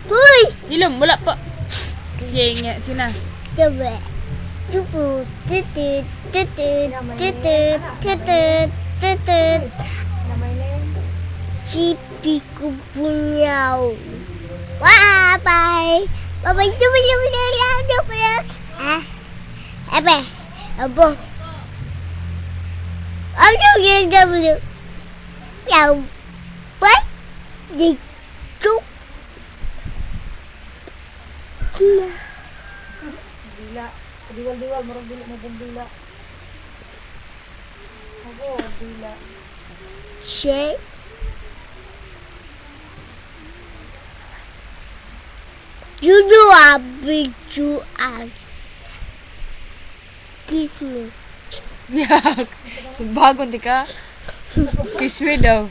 Uy! Ilom, wala pa. Sige nga, sina. Diba? Tupu, tutut, tutut, tutut, tutut, tutut. Cipi kupunyaw. Wah, bye. Bye-bye, ah, apa? Apa? Ano yung W? Yaw. What? Dito? Dila. Diwal-diwal, marang dili mo pong dila. Ako, dila. Siya? You know how big you are. Kiss me. Yak. Bagon di ka. Kiss me daw.